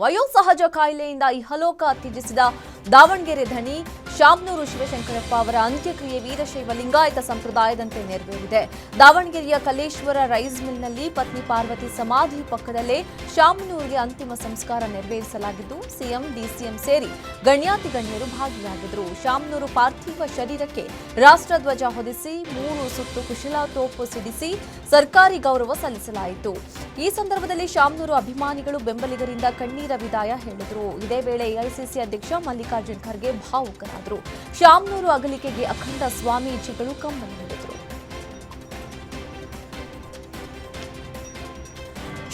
ವಯೋಸಹಜ ಕಾಯಿಲೆಯಿಂದ ಇಹಲೋಕ ತ್ಯಜಿಸಿದ ದಾವಣಗೆರೆ ಧಣಿ ಶಾಮನೂರು ಶಿವಶಂಕರಪ್ಪ ಅವರ ಅಂತ್ಯಕ್ರಿಯೆ ವೀರಶೈವ ಲಿಂಗಾಯತ ಸಂಪ್ರದಾಯದಂತೆ ನೆರವೇರಿದೆ. ದಾವಣಗೆರೆಯ ಕಲೇಶ್ವರ ರೈಸ್ ಮಿಲ್ನಲ್ಲಿ ಪತ್ನಿ ಪಾರ್ವತಿ ಸಮಾಧಿ ಪಕ್ಕದಲ್ಲೇ ಶಾಮನೂರಿಗೆ ಅಂತಿಮ ಸಂಸ್ಕಾರ ನೆರವೇರಿಸಲಾಗಿದ್ದು, ಸಿಎಂ, ಡಿಸಿಎಂ ಸೇರಿ ಗಣ್ಯಾತಿ ಗಣ್ಯರು ಭಾಗಿಯಾಗಿದ್ದರು. ಶಾಮನೂರು ಪಾರ್ಥಿವ ಶರೀರಕ್ಕೆ ರಾಷ್ಟ್ರಧ್ವಜ ಹೊದಿಸಿ 3 ಸುತ್ತು ಕುಶಲತೋಪು ಸಿಡಿಸಿ ಸರ್ಕಾರಿ ಗೌರವ ಸಲ್ಲಿಸಲಾಯಿತು. ಈ ಸಂದರ್ಭದಲ್ಲಿ ಶಾಮನೂರು ಅಭಿಮಾನಿಗಳು ಬೆಂಬಲಿಗರಿಂದ ಕಣ್ಣೀರ ವಿದಾಯ ಹೇಳಿದರು. ಇದೇ ವೇಳೆ ಎಐಸಿಸಿ ಅಧ್ಯಕ್ಷ ಮಲ್ಲಿಕಾರ್ಜುನ್ ಖರ್ಗೆ ಭಾವುಕರಾದರು. ಶಾಮನೂರು ಅಗಲಿಕೆಗೆ ಅಖಂಡ ಸ್ವಾಮೀಜಿಗಳು ಕಂಬನಿ ಮಿಡಿದರು.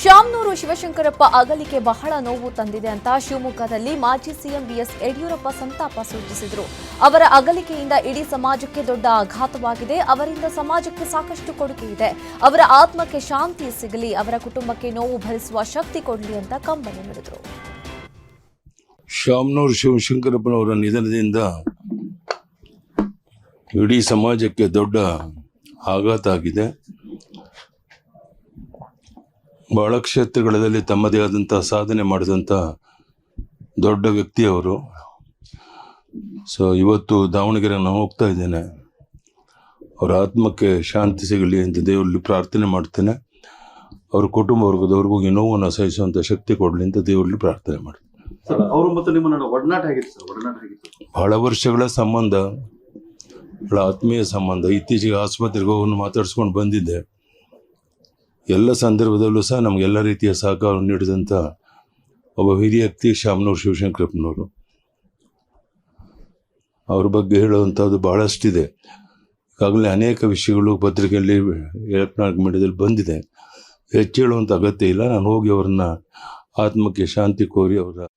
ಶಾಮನೂರು ಶಿವಶಂಕರಪ್ಪ ಅಗಲಿಕೆ ಬಹಳ ನೋವು ತಂದಿದೆ ಅಂತ ಶಿವಮೊಗ್ಗದಲ್ಲಿ ಮಾಜಿ ಸಿಎಂ ಬಿಎಸ್ ಯಡಿಯೂರಪ್ಪ ಸಂತಾಪ ಸೂಚಿಸಿದರು. ಅವರ ಅಗಲಿಕೆಯಿಂದ ಇಡೀ ಸಮಾಜಕ್ಕೆ ದೊಡ್ಡ ಆಘಾತವಾಗಿದೆ. ಅವರಿಂದ ಸಮಾಜಕ್ಕೆ ಸಾಕಷ್ಟು ಕೊಡುಗೆ ಇದೆ. ಅವರ ಆತ್ಮಕ್ಕೆ ಶಾಂತಿ ಸಿಗಲಿ, ಅವರ ಕುಟುಂಬಕ್ಕೆ ನೋವು ಭರಿಸುವ ಶಕ್ತಿ ಕೊಡಲಿ ಅಂತ ಕಂಬನಿ ಮಿಡಿದರು. ಶಾಮನೂರು ಶಿವಶಂಕರಪ್ಪನವರ ನಿಧನದಿಂದ ಇಡೀ ಸಮಾಜಕ್ಕೆ ದೊಡ್ಡ ಆಘಾತ ಆಗಿದೆ. ಬಹಳ ಕ್ಷೇತ್ರಗಳಲ್ಲಿ ತಮ್ಮದೇ ಆದಂಥ ಸಾಧನೆ ಮಾಡಿದಂಥ ದೊಡ್ಡ ವ್ಯಕ್ತಿಯವರು. ಇವತ್ತು ದಾವಣಗೆರೆ ನಾನು ಹೋಗ್ತಾ ಇದ್ದೇನೆ. ಅವರ ಆತ್ಮಕ್ಕೆ ಶಾಂತಿ ಸಿಗಲಿ ಅಂತ ದೇವರಲ್ಲಿ ಪ್ರಾರ್ಥನೆ ಮಾಡ್ತೇನೆ. ಅವ್ರ ಕುಟುಂಬ ವರ್ಗದವ್ರಿಗೂ ನೋವನ್ನು ಸಹಿಸುವಂಥ ಶಕ್ತಿ ಕೊಡಲಿ ಅಂತ ದೇವರಲ್ಲಿ ಪ್ರಾರ್ಥನೆ ಮಾಡ್ತೇನೆ. ಅವರು ಮತ್ತು ನಿಮ್ಮ ನಡುವೆ ಒಡನಾಟ ಹೇಗಿತ್ತು ಸರ್? ಒಡನಾಟ ಹೇಗಿತ್ತು? ಬಹಳ ವರ್ಷಗಳ ಸಂಬಂಧ, ಬಹಳ ಆತ್ಮೀಯ ಸಂಬಂಧ. ಇತ್ತೀಚೆಗೆ ಆಸ್ಪತ್ರೆಗೆ ಹೋಗಿ ಮಾತಾಡ್ಸ್ಕೊಂಡು ಬಂದಿದ್ದೆ. ಎಲ್ಲ ಸಂದರ್ಭದಲ್ಲೂ ಸಹ ನಮಗೆಲ್ಲ ರೀತಿಯ ಸಹಕಾರ ನೀಡಿದಂಥ ಒಬ್ಬ ಹಿರಿಯ ವ್ಯಕ್ತಿ ಶಾಮನೂರು ಶಿವಶಂಕರಪ್ಪನವರು. ಅವ್ರ ಬಗ್ಗೆ ಹೇಳುವಂಥದ್ದು ಬಹಳಷ್ಟಿದೆ. ಈಗಾಗಲೇ ಅನೇಕ ವಿಷಯಗಳು ಪತ್ರಿಕೆಯಲ್ಲಿ, ಎಲೆಕ್ಟ್ರಾನಿಕ್ ಮೀಡಿಯಾದಲ್ಲಿ ಬಂದಿದೆ. ಹೆಚ್ಚು ಹೇಳುವಂಥ ಅಗತ್ಯ ಇಲ್ಲ. ನಾನು ಹೋಗಿ ಅವ್ರನ್ನ ಆತ್ಮಕ್ಕೆ ಶಾಂತಿ ಕೋರಿ ಅವರ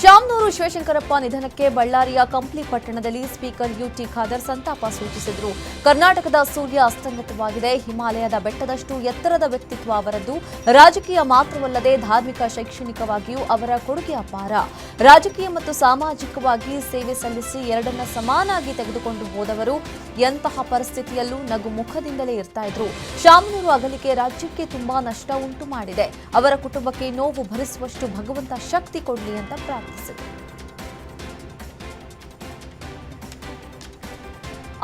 ಶಾಮನೂರು ಶಿವಶಂಕರಪ್ಪ ನಿಧನಕ್ಕೆ ಬಳ್ಳಾರಿಯ ಕಂಪ್ಲಿ ಪಟ್ಟಣದಲ್ಲಿ ಸ್ಪೀಕರ್ ಯುಟಿ ಖಾದರ್ ಸಂತಾಪ ಸೂಚಿಸಿದರು. ಕರ್ನಾಟಕದ ಸೂರ್ಯ ಅಸ್ತಂಗತವಾಗಿದೆ. ಹಿಮಾಲಯದ ಬೆಟ್ಟದಷ್ಟು ಎತ್ತರದ ವ್ಯಕ್ತಿತ್ವ ಅವರದ್ದು. ರಾಜಕೀಯ ಮಾತ್ರವಲ್ಲದೆ ಧಾರ್ಮಿಕ, ಶೈಕ್ಷಣಿಕವಾಗಿಯೂ ಅವರ ಕೊಡುಗೆ ಅಪಾರ. ರಾಜಕೀಯ ಮತ್ತು ಸಾಮಾಜಿಕವಾಗಿ ಸೇವೆ ಸಲ್ಲಿಸಿ ಎರಡನ್ನ ಸಮಾನಾಗಿ ತೆಗೆದುಕೊಂಡು ಹೋದವರು. ಎಂತಹ ಪರಿಸ್ಥಿತಿಯಲ್ಲೂ ನಗು ಮುಖದಿಂದಲೇ ಇರ್ತಾ ಇದ್ರು. ಶಾಮನೂರು ಅಗಲಿಕೆ ರಾಜ್ಯಕ್ಕೆ ತುಂಬಾ ನಷ್ಟ ಉಂಟು ಮಾಡಿದೆ. ಅವರ ಕುಟುಂಬಕ್ಕೆ ನೋವು ಭರಿಸುವಷ್ಟು ಭಗವಂತ ಶಕ್ತಿ ಕೊಡಲಿ ಅಂತ ಪ್ರಾರ್ಥಿಸಿದರು.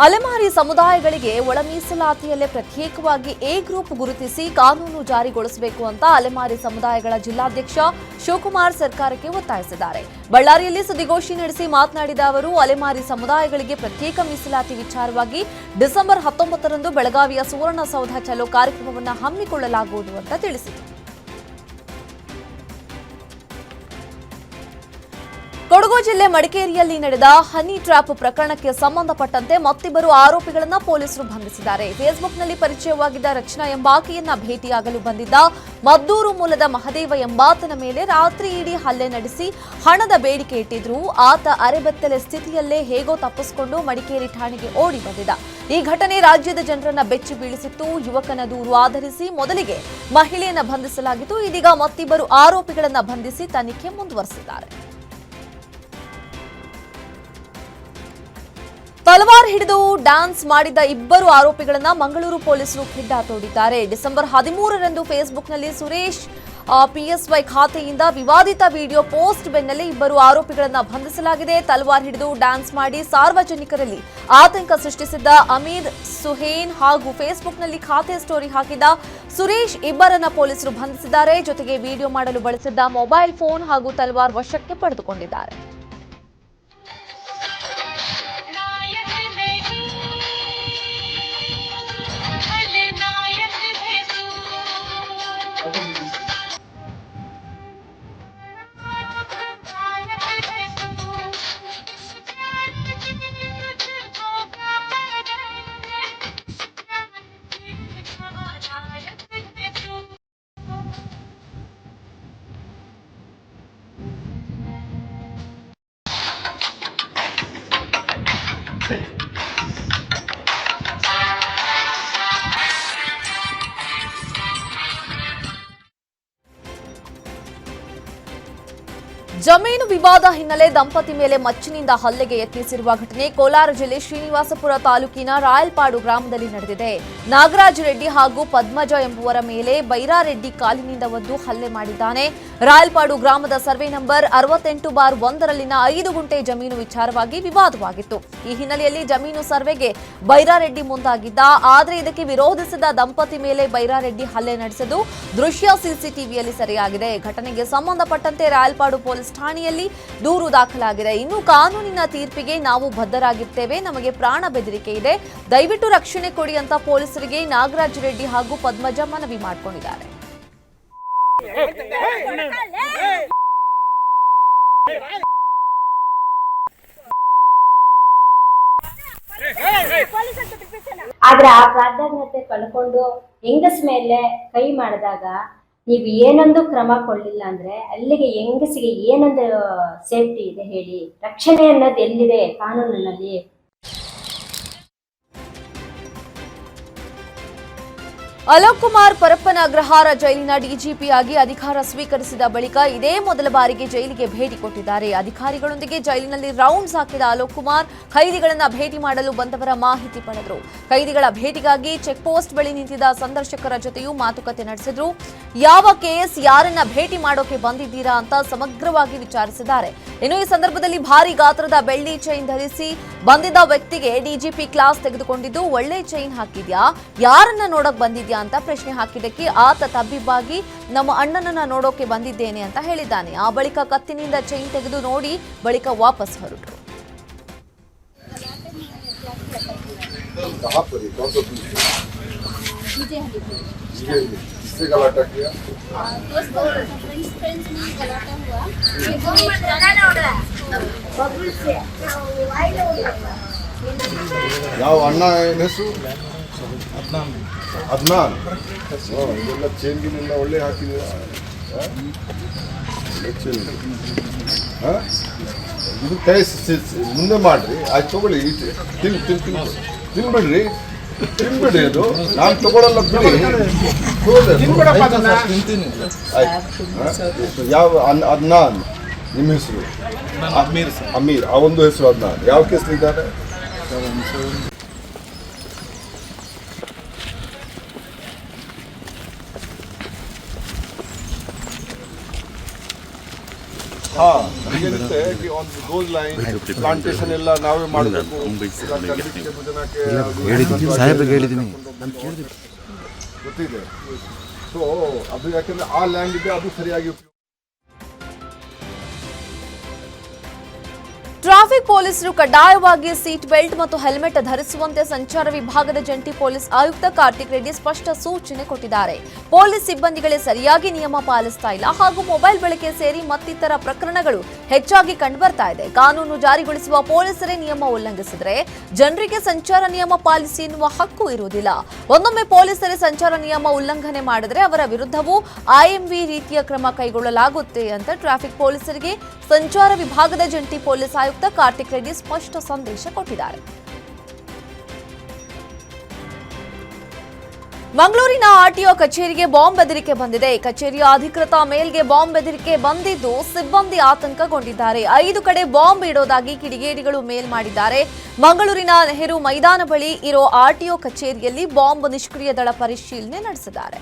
ಅಲೆಮಾರಿ ಸಮುದಾಯಗಳಿಗೆ ಒಳ ಮೀಸಲಾತಿಯಲ್ಲೇ ಪ್ರತ್ಯೇಕವಾಗಿ ಎ ಗ್ರೂಪ್ ಗುರುತಿಸಿ ಕಾನೂನು ಜಾರಿಗೊಳಿಸಬೇಕು ಅಂತ ಅಲೆಮಾರಿ ಸಮುದಾಯಗಳ ಜಿಲ್ಲಾಧ್ಯಕ್ಷ ಶಿವಕುಮಾರ್ ಸರ್ಕಾರಕ್ಕೆ ಒತ್ತಾಯಿಸಿದ್ದಾರೆ. ಬಳ್ಳಾರಿಯಲ್ಲಿ ಸುದ್ದಿಗೋಷ್ಠಿ ನಡೆಸಿ ಮಾತನಾಡಿದ ಅವರು, ಅಲೆಮಾರಿ ಸಮುದಾಯಗಳಿಗೆ ಪ್ರತ್ಯೇಕ ಮೀಸಲಾತಿ ವಿಚಾರವಾಗಿ ಡಿಸೆಂಬರ್ 19ರಂದು ಬೆಳಗಾವಿಯ ಸುವರ್ಣಸೌಧ ಚಲೋ ಕಾರ್ಯಕ್ರಮವನ್ನು ಹಮ್ಮಿಕೊಳ್ಳಲಾಗುವುದು ಅಂತ ತಿಳಿಸಿದರು. ಕೊಡಗು ಜಿಲ್ಲೆ ಮಡಿಕೇರಿಯಲ್ಲಿ ನಡೆದ ಹನಿ ಟ್ರ್ಯಾಪ್ ಪ್ರಕರಣಕ್ಕೆ ಸಂಬಂಧಪಟ್ಟಂತೆ ಮತ್ತಿಬ್ಬರು ಆರೋಪಿಗಳನ್ನು ಪೊಲೀಸರು ಬಂಧಿಸಿದ್ದಾರೆ. ಫೇಸ್ಬುಕ್ನಲ್ಲಿ ಪರಿಚಯವಾಗಿದ್ದ ರಚನಾ ಎಂಬಾಕೆಯನ್ನ ಭೇಟಿಯಾಗಲು ಬಂದಿದ್ದ ಮದ್ದೂರು ಮೂಲದ ಮಹದೇವ ಎಂಬಾತನ ಮೇಲೆ ರಾತ್ರಿ ಇಡೀ ಹಲ್ಲೆ ನಡೆಸಿ ಹಣದ ಬೇಡಿಕೆ ಇಟ್ಟಿದ್ರು. ಆತ ಅರೆಬೆತ್ತಲೆ ಸ್ಥಿತಿಯಲ್ಲೇ ಹೇಗೋ ತಪ್ಪಿಸಿಕೊಂಡು ಮಡಿಕೇರಿ ಠಾಣೆಗೆ ಓಡಿ ಬಂದಿದ್ದ. ಈ ಘಟನೆ ರಾಜ್ಯದ ಜನರನ್ನ ಬೆಚ್ಚಿ ಬೀಳಿಸಿತ್ತು. ಯುವಕನ ದೂರು ಆಧರಿಸಿ ಮೊದಲಿಗೆ ಮಹಿಳೆಯನ್ನ ಬಂಧಿಸಲಾಗಿತ್ತು. ಇದೀಗ ಮತ್ತಿಬ್ಬರು ಆರೋಪಿಗಳನ್ನ ಬಂಧಿಸಿ ತನಿಖೆ ಮುಂದುವರೆಸಿದ್ದಾರೆ. ತಲವಾರ್ ಹಿಡಿದು ಡ್ಯಾನ್ಸ್ ಮಾಡಿದ್ದ ಇಬ್ಬರು ಆರೋಪಿಗಳನ್ನ ಮಂಗಳೂರು ಪೊಲೀಸರು ಕಿಡ್ಡ ತೋಡಿದ್ದಾರೆ. ಡಿಸೆಂಬರ್ 13ರಂದು ಫೇಸ್ಬುಕ್ನಲ್ಲಿ ಸುರೇಶ್ ಪಿಎಸ್ವೈ ಖಾತೆಯಿಂದ ವಿವಾದಿತ ವಿಡಿಯೋ ಪೋಸ್ಟ್ ಬೆನ್ನಲ್ಲೇ ಇಬ್ಬರು ಆರೋಪಿಗಳನ್ನ ಬಂಧಿಸಲಾಗಿದೆ. ತಲವಾರ್ ಹಿಡಿದು ಡ್ಯಾನ್ಸ್ ಮಾಡಿ ಸಾರ್ವಜನಿಕರಲ್ಲಿ ಆತಂಕ ಸೃಷ್ಟಿಸಿದ್ದ ಅಮೀರ್ ಸುಹೇನ್ ಹಾಗೂ ಫೇಸ್ಬುಕ್ನಲ್ಲಿ ಖಾತೆ ಸ್ಟೋರಿ ಹಾಕಿದ್ದ ಸುರೇಶ್ ಇಬ್ಬರನ್ನ ಪೊಲೀಸರು ಬಂಧಿಸಿದ್ದಾರೆ. ಜೊತೆಗೆ ವಿಡಿಯೋ ಮಾಡಲು ಬಳಸಿದ್ದ ಮೊಬೈಲ್ ಫೋನ್ ಹಾಗೂ ತಲವಾರ್ ವಶಕ್ಕೆ ಪಡೆದುಕೊಂಡಿದ್ದಾರೆ. ಜಮೀನು ವಿವಾದ ಹಿನ್ನೆಲೆ ದಂಪತಿ ಮೇಲೆ ಮಚ್ಚಿನಿಂದ ಹಲ್ಲೆಗೆ ಯತ್ನಿಸಿರುವ ಘಟನೆ ಕೋಲಾರ ಜಿಲ್ಲೆ ಶ್ರೀನಿವಾಸಪುರ ತಾಲೂಕಿನ ರಾಯಲ್ಪಾಡು ಗ್ರಾಮದಲ್ಲಿ ನಡೆದಿದೆ. ನಾಗರಾಜ್ ರೆಡ್ಡಿ ಹಾಗೂ ಪದ್ಮಜ ಎಂಬುವರ ಮೇಲೆ ಬೈರಾರೆಡ್ಡಿ ಕಾಲಿನಿಂದ ಒದ್ದು ಹಲ್ಲೆ ಮಾಡಿದ್ದಾನೆ. ರಾಯಲ್ಪಾಡು ಗ್ರಾಮದ ಸರ್ವೆ ನಂಬರ್ 68/1ರಲ್ಲಿನ 5 ಗುಂಟೆ ಜಮೀನು ವಿಚಾರವಾಗಿ ವಿವಾದವಾಗಿತ್ತು. ಈ ಹಿನ್ನೆಲೆಯಲ್ಲಿ ಜಮೀನು ಸರ್ವೆಗೆ ಬೈರಾರೆಡ್ಡಿ ಮುಂದಾಗಿದ್ದ. ಆದರೆ ಇದಕ್ಕೆ ವಿರೋಧಿಸಿದ ದಂಪತಿ ಮೇಲೆ ಬೈರಾರೆಡ್ಡಿ ಹಲ್ಲೆ ನಡೆಸಿದ್ದು ದೃಶ್ಯ ಸಿಸಿಟಿವಿಯಲ್ಲಿ ಸೆರೆಯಾಗಿದೆ. ಘಟನೆಗೆ ಸಂಬಂಧಪಟ್ಟಂತೆ ರಾಯಲ್ಪಾಡು ಪೊಲೀಸ್ ಠಾಣೆಯಲ್ಲಿ ದೂರು ದಾಖಲಾಗಿದೆ. ಇನ್ನು ಕಾನೂನಿನ ತೀರ್ಪಿಗೆ ನಾವು ಬದ್ಧರಾಗಿರ್ತೇವೆ, ನಮಗೆ ಪ್ರಾಣ ಬೆದರಿಕೆ ಇದೆ, ದಯವಿಟ್ಟು ರಕ್ಷಣೆ ಕೊಡಿ ಅಂತ ಪೊಲೀಸರಿಗೆ ನಾಗರಾಜ್ ರೆಡ್ಡಿ ಹಾಗೂ ಪದ್ಮಜ ಮನವಿ ಮಾಡಿಕೊಂಡಿದ್ದಾರೆ. ಆದ್ರೆ ಆ ಪ್ರಾಧಾನ್ಯತೆ ಕಳ್ಕೊಂಡು ಹೆಂಗಸ್ ಮೇಲೆ ಕೈ ಮಾಡಿದಾಗ ನೀವು ಏನೊಂದು ಕ್ರಮ ಕೊಳ್ಳಿಲ್ಲ ಅಂದ್ರೆ ಅಲ್ಲಿಗೆ ಹೆಂಗಸಿಗೆ ಏನೊಂದು ಸೇಫ್ಟಿ ಇದೆ ಹೇಳಿ? ರಕ್ಷಣೆ ಅನ್ನೋದು ಎಲ್ಲಿದೆ ಕಾನೂನಿನಲ್ಲಿ? ಅಲೋಕ್ ಕುಮಾರ್ ಪರಪ್ಪನ ಅಗ್ರಹಾರ ಜೈಲಿನ ಡಿಜಿಪಿಯಾಗಿ ಅಧಿಕಾರ ಸ್ವೀಕರಿಸಿದ ಬಳಿಕ ಇದೇ ಮೊದಲ ಬಾರಿಗೆ ಜೈಲಿಗೆ ಭೇಟಿ ಕೊಟ್ಟಿದ್ದಾರೆ. ಅಧಿಕಾರಿಗಳೊಂದಿಗೆ ಜೈಲಿನಲ್ಲಿ ರೌಂಡ್ಸ್ ಹಾಕಿದ ಅಲೋಕ್ ಕುಮಾರ್ ಖೈದಿಗಳನ್ನ ಭೇಟಿ ಮಾಡಲು ಬಂದವರ ಮಾಹಿತಿ ಪಡೆದರು. ಖೈದಿಗಳ ಭೇಟಿಗಾಗಿ ಚೆಕ್ ಪೋಸ್ಟ್ ಬಳಿ ನಿಂತಿದ್ದ ಸಂದರ್ಶಕರ ಜೊತೆಯೂ ಮಾತುಕತೆ ನಡೆಸಿದ್ರು. ಯಾವ ಕೇಸ್ ಯಾರನ್ನ ಭೇಟಿ ಮಾಡೋಕೆ ಬಂದಿದ್ದೀರಾ ಅಂತ ಸಮಗ್ರವಾಗಿ ವಿಚಾರಿಸಿದ್ದಾರೆ. ಇನ್ನು ಈ ಸಂದರ್ಭದಲ್ಲಿ ಭಾರಿ ಗಾತ್ರದ ಬೆಳ್ಳಿ ಚೈನ್ ಧರಿಸಿ ಬಂದಿದ್ದ ವ್ಯಕ್ತಿಗೆ ಡಿಜಿಪಿ ಕ್ಲಾಸ್ ತೆಗೆದುಕೊಂಡಿದ್ದು, ಒಳ್ಳೆ ಚೈನ್ ಹಾಕಿದ್ಯಾ, ಯಾರನ್ನ ನೋಡಕ್ ಬಂದಿದ್ಯಾ ಅಂತ ಪ್ರಶ್ನೆ ಹಾಕಿದ್ದಕ್ಕೆ ಆತ ತಬ್ಬಿಬ್ಬಾಗಿ ನಮ್ಮ ಅಣ್ಣನನ್ನ ನೋಡೋಕೆ ಬಂದಿದ್ದೇನೆ ಅಂತ ಹೇಳಿದ್ದಾನೆ. ಆ ಬಳಿಕ ಕತ್ತಿನಿಂದ ಚೈನ್ ತೆಗೆದು ನೋಡಿ ಬಳಿಕ ವಾಪಸ್ ಹೊರಟರು. ಯಾವ ಅಣ್ಣ ಹೆಸರು? ಅದ್ನಾನ್. ಇದೆಲ್ಲ ಚೇನ್ಗಿನೆಲ್ಲ ಒಳ್ಳೆ ಹಾಕಿದ್ದೀರ. ಇದು ಕೈ ಮುಂದೆ ಮಾಡ್ರಿ, ಆಯ್ತು ತಗೊಳ್ಳಿ, ತಿನ್ಬಿಡ್ರಿ, ಅದು ನಾನು ತಗೊಳ್ಳಲ್ಲ ಬಿಡಿ. ಯಾವ ಅದ್ನಾನ್ ನಿಮ್ಮ ಹೆಸರು? ಅಮೀರ್. ಆ ಒಂದು ಹೆಸರು ಅದ್ನಾನ್. ಯಾವ ಕೇಸ್ಲಿದ್ದಾರೆ? ಪ್ಲಾಂಟೇಶನ್ ಎಲ್ಲ ನಾವೇ ಮಾಡಬೇಕು. ಗೊತ್ತಿದೆ. ಸೊ ಅದು ಯಾಕಂದ್ರೆ ಆ ಲ್ಯಾಂಡ್ ಇದೆ, ಅದು ಸರಿಯಾಗಿ. ಟ್ರಾಫಿಕ್ ಪೊಲೀಸರು ಕಡ್ಡಾಯವಾಗಿ ಸೀಟ್ ಬೆಲ್ಟ್ ಮತ್ತು ಹೆಲ್ಮೆಟ್ ಧರಿಸುವಂತೆ ಸಂಚಾರ ವಿಭಾಗದ ಜಂಟಿ ಪೊಲೀಸ್ ಆಯುಕ್ತ ಕಾರ್ತಿಕ್ ರೆಡ್ಡಿ ಸ್ಪಷ್ಟ ಸೂಚನೆ ಕೊಟ್ಟಿದ್ದಾರೆ. ಪೊಲೀಸ್ ಸಿಬ್ಬಂದಿಗಳೇ ಸರಿಯಾಗಿ ನಿಯಮ ಪಾಲಿಸ್ತಾ ಇಲ್ಲ ಹಾಗೂ ಮೊಬೈಲ್ ಬಳಕೆ ಸೇರಿ ಮತ್ತಿತರ ಪ್ರಕರಣಗಳು ಹೆಚ್ಚಾಗಿ ಕಂಡುಬರ್ತಾ ಇದೆ. ಕಾನೂನು ಜಾರಿಗೊಳಿಸುವ ಪೊಲೀಸರೇ ನಿಯಮ ಉಲ್ಲಂಘಿಸಿದ್ರೆ ಜನರಿಗೆ ಸಂಚಾರ ನಿಯಮ ಪಾಲಿಸಿ ಎನ್ನುವ ಹಕ್ಕು ಇರುವುದಿಲ್ಲ. ಒಂದೊಮ್ಮೆ ಪೊಲೀಸರೇ ಸಂಚಾರ ನಿಯಮ ಉಲ್ಲಂಘನೆ ಮಾಡಿದರೆ ಅವರ ವಿರುದ್ಧವೂ ಐಎಂವಿ ರೀತಿಯ ಕ್ರಮ ಕೈಗೊಳ್ಳಲಾಗುತ್ತೆ ಅಂತ ಟ್ರಾಫಿಕ್ ಪೊಲೀಸರಿಗೆ ಸಂಚಾರ ವಿಭಾಗದ ಜಂಟಿ ಪೊಲೀಸ್ ಆಯುಕ್ತ ಕಾರ್ತಿಕ್ ರೆಡ್ಡಿ ಸ್ಪಷ್ಟ ಸಂದೇಶ ಕೊಟ್ಟಿದ್ದಾರೆ. ಮಂಗಳೂರಿನ ಆರ್ಟಿಒ ಕಚೇರಿಗೆ ಬಾಂಬ್ ಬೆದರಿಕೆ ಬಂದಿದೆ. ಕಚೇರಿಯ ಅಧಿಕೃತ ಮೇಲ್ಗೆ ಬಾಂಬ್ ಬೆದರಿಕೆ ಬಂದಿದ್ದು ಸಿಬ್ಬಂದಿ ಆತಂಕಗೊಂಡಿದ್ದಾರೆ. 5 ಕಡೆ ಬಾಂಬ್ ಇಡೋದಾಗಿ ಕಿಡಿಗೇಡಿಗಳು ಮೇಲ್ ಮಾಡಿದ್ದಾರೆ. ಮಂಗಳೂರಿನ ನೆಹರು ಮೈದಾನ ಬಳಿ ಇರೋ ಆರ್ಟಿಒ ಕಚೇರಿಯಲ್ಲಿ ಬಾಂಬ್ ನಿಷ್ಕ್ರಿಯ ದಳ ಪರಿಶೀಲನೆ ನಡೆಸಿದ್ದಾರೆ.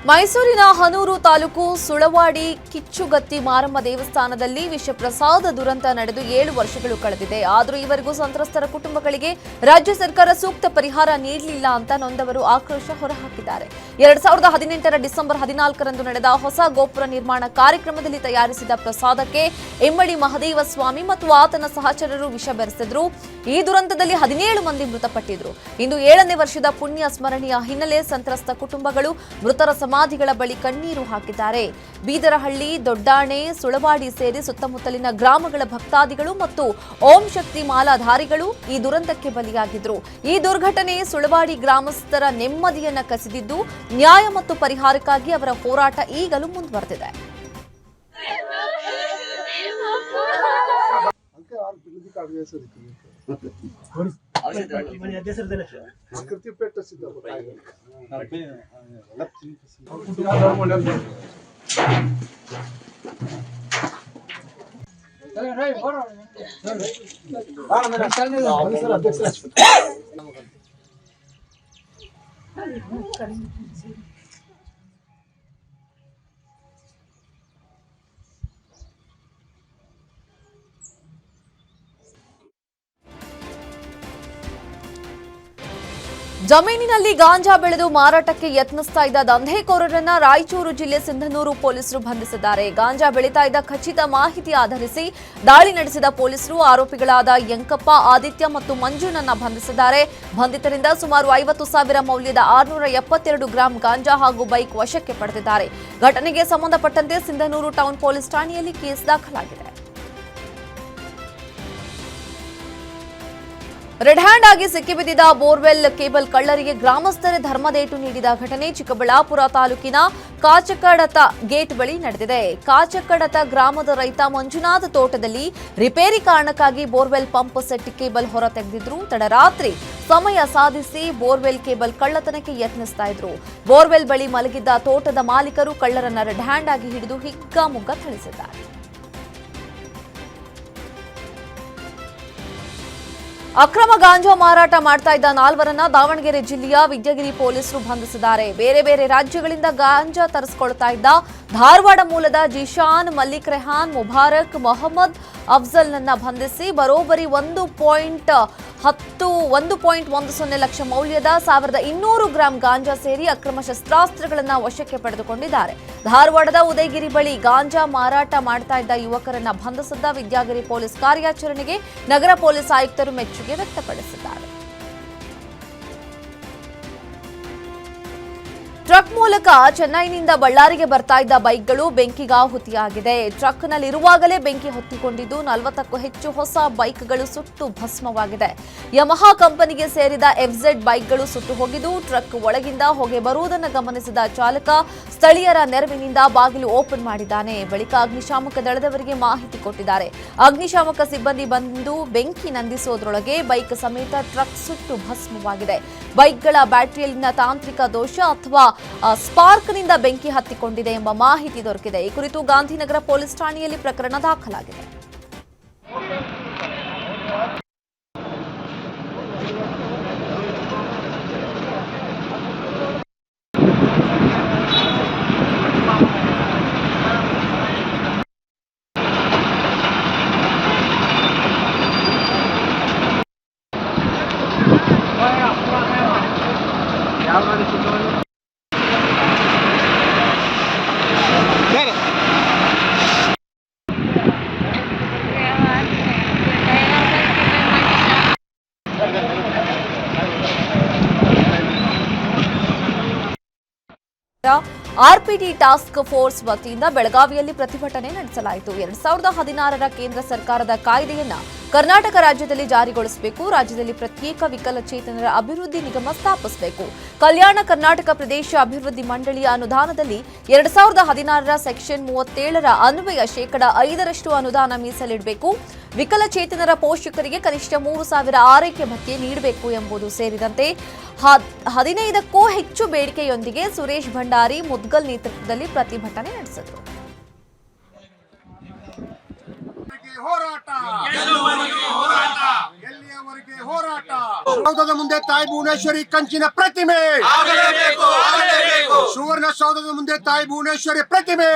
ಮೈಸೂರಿನ ಹನೂರು ತಾಲೂಕು ಸುಳವಾಡಿ ಕಿಚ್ಚುಗತ್ತಿ ಮಾರಮ್ಮ ದೇವಸ್ಥಾನದಲ್ಲಿ ವಿಷಪ್ರಸಾದ ದುರಂತ ನಡೆದು 7 ವರ್ಷಗಳು ಕಳೆದಿದೆ. ಆದರೂ ಈವರೆಗೂ ಸಂತ್ರಸ್ತರ ಕುಟುಂಬಗಳಿಗೆ ರಾಜ್ಯ ಸರ್ಕಾರ ಸೂಕ್ತ ಪರಿಹಾರ ನೀಡಲಿಲ್ಲ ಅಂತ ನೊಂದವರು ಆಕ್ರೋಶ ಹೊರಹಾಕಿದ್ದಾರೆ. 2018ರ ಡಿಸೆಂಬರ್ 14ರಂದು ನಡೆದ ಹೊಸ ಗೋಪುರ ನಿರ್ಮಾಣ ಕಾರ್ಯಕ್ರಮದಲ್ಲಿ ತಯಾರಿಸಿದ ಪ್ರಸಾದಕ್ಕೆ ಇಮ್ಮಡಿ ಮಹದೇವ ಸ್ವಾಮಿ ಮತ್ತು ಆತನ ಸಹಚರರು ವಿಷ ಬೆರೆಸಿದ್ರು. ಈ ದುರಂತದಲ್ಲಿ 17 ಮಂದಿ ಮೃತಪಟ್ಟಿದ್ರು. ಇಂದು 7ನೇ ವರ್ಷದ ಪುಣ್ಯ ಸ್ಮರಣೆಯ ಹಿನ್ನೆಲೆ ಸಂತ್ರಸ್ತ ಕುಟುಂಬಗಳು ಮೃತರ ಸಮಾಧಿಗಳ ಬಳಿ ಕಣ್ಣೀರು ಹಾಕಿದ್ದಾರೆ. ಬೀದರಹಳ್ಳಿ, ದೊಡ್ಡಾಣೆ, ಸುಳವಾಡಿ ಸೇರಿ ಸುತ್ತಮುತ್ತಲಿನ ಗ್ರಾಮಗಳ ಭಕ್ತಾದಿಗಳು ಮತ್ತು ಓಂ ಶಕ್ತಿ ಮಾಲಾಧಾರಿಗಳು ಈ ದುರಂತಕ್ಕೆ ಬಲಿಯಾಗಿದ್ರು. ಈ ದುರ್ಘಟನೆ ಸುಳವಾಡಿ ಗ್ರಾಮಸ್ಥರ ನೆಮ್ಮದಿಯನ್ನ ಕಸಿದಿದ್ದು, ನ್ಯಾಯ ಮತ್ತು ಪರಿಹಾರಕ್ಕಾಗಿ ಅವರ ಹೋರಾಟ ಈಗಲೂ ಮುಂದುವರೆದಿದೆ. ಜಮೀನಿನಲ್ಲಿ ಗಾಂಜಾ ಬೆಳೆದು ಮಾರಾಟಕ್ಕೆ ಯತ್ನಿಸ್ತಾ ಇದ್ದ ದಂಧೆಕೋರರನ್ನ ರಾಯಚೂರು ಜಿಲ್ಲೆ ಸಿಂಧನೂರು ಪೊಲೀಸರು ಬಂಧಿಸಿದ್ದಾರೆ. ಗಾಂಜಾ ಬೆಳೀತಾ ಇದ್ದ ಖಚಿತ ಮಾಹಿತಿ ಆಧರಿಸಿ ದಾಳಿ ನಡೆಸಿದ ಪೊಲೀಸರು ಆರೋಪಿಗಳಾದ ಯಂಕಪ್ಪ, ಆದಿತ್ಯ ಮತ್ತು ಮಂಜುನನ್ನ ಬಂಧಿಸಿದ್ದಾರೆ. ಬಂಧಿತರಿಂದ ಸುಮಾರು 50,000 ಮೌಲ್ಯದ 672 ಗ್ರಾಂ ಗಾಂಜಾ ಹಾಗೂ ಬೈಕ್ ವಶಕ್ಕೆ ಪಡೆದಿದ್ದಾರೆ. ಘಟನೆಗೆ ಸಂಬಂಧಪಟ್ಟಂತೆ ಸಿಂಧನೂರು ಟೌನ್ ಪೊಲೀಸ್ ಠಾಣೆಯಲ್ಲಿ ಕೇಸ್ ದಾಖಲಾಗಿದೆ. ರೆಡ್ ಹ್ಯಾಂಡ್ ಆಗಿ ಸಿಕ್ಕಿಬಿದ್ದಿದ್ದ ಬೋರ್ವೆಲ್ ಕೇಬಲ್ ಕಳ್ಳರಿಗೆ ಗ್ರಾಮಸ್ಥರೇ ಧರ್ಮದೇಟು ನೀಡಿದ ಘಟನೆ ಚಿಕ್ಕಬಳ್ಳಾಪುರ ತಾಲೂಕಿನ ಕಾಚಕಡತ ಗೇಟ್ ಬಳಿ ನಡೆದಿದೆ. ಕಾಚಕಡತ ಗ್ರಾಮದ ರೈತ ಮಂಜುನಾಥ್ ತೋಟದಲ್ಲಿ ರಿಪೇರಿ ಕಾರಣಕ್ಕಾಗಿ ಬೋರ್ವೆಲ್ ಪಂಪ್ ಸೆಟ್ ಕೇಬಲ್ ಹೊರ ತೆಗೆದಿದ್ರು. ತಡರಾತ್ರಿ ಸಮಯ ಸಾಧಿಸಿ ಬೋರ್ವೆಲ್ ಕೇಬಲ್ ಕಳ್ಳತನಕ್ಕೆ ಯತ್ನಿಸ್ತಾ ಇದ್ರು. ಬೋರ್ವೆಲ್ ಬಳಿ ಮಲಗಿದ್ದ ತೋಟದ ಮಾಲೀಕರು ಕಳ್ಳರನ್ನ ರೆಡ್ ಹ್ಯಾಂಡ್ ಆಗಿ ಹಿಡಿದು ಹಿಗ್ಗಾಮುಗ್ಗಾ ಥಳಿಸಿದ್ದಾರೆ. ಅಕ್ರಮ ಗಾಂಜಾ ಮಾರಾಟ ಮಾಡ್ತಾ ಇದ್ದ 4 ದಾವಣಗೆರೆ ಜಿಲ್ಲೆಯ ವಿದ್ಯಾಗಿರಿ ಪೊಲೀಸರು ಬಂಧಿಸಿದ್ದಾರೆ. ಬೇರೆ ಬೇರೆ ರಾಜ್ಯಗಳಿಂದ ಗಾಂಜಾ ತರಿಸಿಕೊಳ್ತಾ ಇದ್ದ ಧಾರವಾಡ ಮೂಲದ ಜಿಶಾನ್, ಮಲ್ಲಿಕ್ ರೆಹಾನ್, ಮುಬಾರಕ್, ಮೊಹಮ್ಮದ್ ಅಫ್ಜಲ್ನನ್ನ ಬಂಧಿಸಿ ಬರೋಬ್ಬರಿ 1.10 ಲಕ್ಷ ಮೌಲ್ಯದ 1200 ಗ್ರಾಂ ಗಾಂಜಾ ಸೇರಿ ಅಕ್ರಮ ಶಸ್ತ್ರಾಸ್ತ್ರಗಳನ್ನು ವಶಕ್ಕೆ ಪಡೆದುಕೊಂಡಿದ್ದಾರೆ. ಧಾರವಾಡದ ಉದಯಗಿರಿ ಬಳಿ ಗಾಂಜಾ ಮಾರಾಟ ಮಾಡ್ತಾ ಇದ್ದ ಯುವಕರನ್ನ ಬಂಧಿಸಿದ್ದ ವಿದ್ಯಾಗಿರಿ ಪೊಲೀಸ್ ಕಾರ್ಯಾಚರಣೆಗೆ ನಗರ ಪೊಲೀಸ್ ಆಯುಕ್ತರು ಮೆಚ್ಚುಗೆ ವ್ಯಕ್ತಪಡಿಸಿದ್ದಾರೆ. ಟ್ರಕ್ ಮೂಲಕ ಚೆನ್ನೈನಿಂದ ಬಳ್ಳಾರಿಗೆ ಬರ್ತಾ ಇದ್ದ ಬೈಕ್ಗಳು ಬೆಂಕಿಗಾಹುತಿಯಾಗಿದೆ. ಟ್ರಕ್ನಲ್ಲಿರುವಾಗಲೇ ಬೆಂಕಿ ಹೊತ್ತಿಕೊಂಡಿದ್ದು 40ಕ್ಕೂ ಹೆಚ್ಚು ಹೊಸ ಬೈಕ್ಗಳು ಸುಟ್ಟು ಭಸ್ಮವಾಗಿದೆ. ಯಮಹಾ ಕಂಪನಿಗೆ ಸೇರಿದ FZ ಬೈಕ್ಗಳು ಸುಟ್ಟು ಹೋಗಿದ್ದು, ಟ್ರಕ್ ಒಳಗಿಂದ ಹೊಗೆ ಬರುವುದನ್ನು ಗಮನಿಸಿದ ಚಾಲಕ ಸ್ಥಳೀಯರ ನೆರವಿನಿಂದ ಬಾಗಿಲು ಓಪನ್ ಮಾಡಿದ್ದಾನೆ. ಬಳಿಕ ಅಗ್ನಿಶಾಮಕ ದಳದವರಿಗೆ ಮಾಹಿತಿ ಕೊಟ್ಟಿದ್ದಾರೆ. ಅಗ್ನಿಶಾಮಕ ಸಿಬ್ಬಂದಿ ಬಂದು ಬೆಂಕಿ ನಂದಿಸೋದ್ರೊಳಗೆ ಬೈಕ್ ಸಮೇತ ಟ್ರಕ್ ಸುಟ್ಟು ಭಸ್ಮವಾಗಿದೆ. ಬೈಕ್ಗಳ ಬ್ಯಾಟರಿಯಲ್ಲಿನ ತಾಂತ್ರಿಕ ದೋಷ ಅಥವಾ ಸ್ಪಾರ್ಕ್ನಿಂದ ಬೆಂಕಿ ಹತ್ತಿಕೊಂಡಿದೆ ಎಂಬ ಮಾಹಿತಿ ದೊರಕಿದೆ. ಈ ಕುರಿತು ಗಾಂಧಿನಗರ ಪೊಲೀಸ್ ಠಾಣೆಯಲ್ಲಿ ಪ್ರಕರಣ ದಾಖಲಾಗಿದೆ. ಆರ್ಪಿಡಿ ಟಾಸ್ಕ್ ಫೋರ್ಸ್ ವತಿಯಿಂದ ಬೆಳಗಾವಿಯಲ್ಲಿ ಪ್ರತಿಭಟನೆ ನಡೆಸಲಾಯಿತು. 2016ರ ಕೇಂದ್ರ ಸರ್ಕಾರದ ಕಾಯ್ದೆಯನ್ನ ಕರ್ನಾಟಕ ರಾಜ್ಯದಲ್ಲಿ ಜಾರಿಗೊಳಿಸಬೇಕು. ರಾಜ್ಯದಲ್ಲಿ ಪ್ರತ್ಯೇಕ ವಿಕಲಚೇತನರ ಅಭಿವೃದ್ಧಿ ನಿಗಮ ಸ್ಥಾಪಿಸಬೇಕು. ಕಲ್ಯಾಣ ಕರ್ನಾಟಕ ಪ್ರದೇಶ ಅಭಿವೃದ್ಧಿ ಮಂಡಳಿಯ ಅನುದಾನದಲ್ಲಿ 2016ರ ಸೆಕ್ಷನ್ 37ರ ಅನ್ವಯ 5% ಅನುದಾನ ಮೀಸಲಿಡಬೇಕು. ವಿಕಲಚೇತನರ ಪೋಷಕರಿಗೆ ಕನಿಷ್ಠ 3,000 ಆರೈಕೆ ಭತ್ಯೆ ನೀಡಬೇಕು ಎಂಬುದು ಸೇರಿದಂತೆ 15ಕ್ಕೂ ಹೆಚ್ಚು ಬೇಡಿಕೆಯೊಂದಿಗೆ ಸುರೇಶ್ ಭಂಡಾರಿ ಮುದ್ಗಲ್ ನೇತೃತ್ವದಲ್ಲಿ ಪ್ರತಿಭಟನೆ ನಡೆಸಿದರು. ಸೌಧದ ಮುಂದೆ ತಾಯಿ ಭುವನೇಶ್ವರಿ ಕಂಚಿನ ಪ್ರತಿಮೆ, ಸುವರ್ಣ ಸೌಧದ ಮುಂದೆ ತಾಯಿ ಭುವನೇಶ್ವರಿ ಪ್ರತಿಮೆ.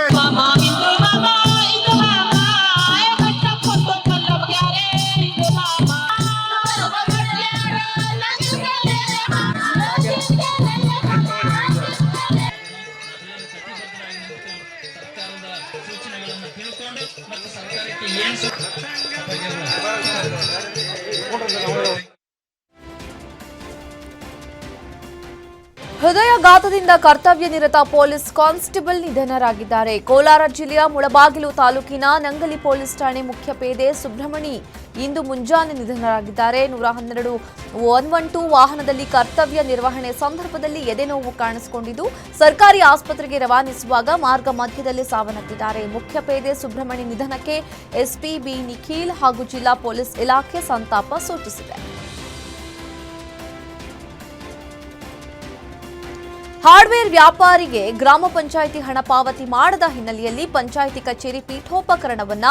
ಹೃದಯಾಘಾತದಿಂದ ಕರ್ತವ್ಯ ನಿರತ ಪೊಲೀಸ್ ಕಾನ್ಸ್ಟೇಬಲ್ ನಿಧನರಾಗಿದ್ದಾರೆ. ಕೋಲಾರ ಜಿಲ್ಲೆಯ ಮುಳಬಾಗಿಲು ತಾಲೂಕಿನ ನಂಗಲಿ ಪೊಲೀಸ್ ಠಾಣೆ ಮುಖ್ಯ ಪೇದೆ ಸುಬ್ರಹ್ಮಣಿ ಇಂದು ಮುಂಜಾನೆ ನಿಧನರಾಗಿದ್ದಾರೆ. 112 ವಾಹನದಲ್ಲಿ ಕರ್ತವ್ಯ ನಿರ್ವಹಣೆ ಸಂದರ್ಭದಲ್ಲಿ ಎದೆನೋವು ಕಾಣಿಸಿಕೊಂಡಿದ್ದು ಸರ್ಕಾರಿ ಆಸ್ಪತ್ರೆಗೆ ರವಾನಿಸುವಾಗ ಮಾರ್ಗ ಮಧ್ಯದಲ್ಲಿ ಸಾವನ್ನಪ್ಪಿದ್ದಾರೆ. ಮುಖ್ಯ ಪೇದೆ ಸುಬ್ರಹ್ಮಣಿ ನಿಧನಕ್ಕೆ ಎಸ್ಪಿ ಬಿ ನಿಖಿಲ್ ಹಾಗೂ ಜಿಲ್ಲಾ ಪೊಲೀಸ್ ಇಲಾಖೆ ಸಂತಾಪ ಸೂಚಿಸಿದೆ. ಹಾರ್ಡ್ವೇರ್ ವ್ಯಾಪಾರಿಗೆ ಗ್ರಾಮ ಪಂಚಾಯಿತಿ ಹಣ ಪಾವತಿ ಮಾಡದ ಹಿನ್ನೆಲೆಯಲ್ಲಿ ಪಂಚಾಯಿತಿ ಕಚೇರಿ ಪೀಠೋಪಕರಣವನ್ನ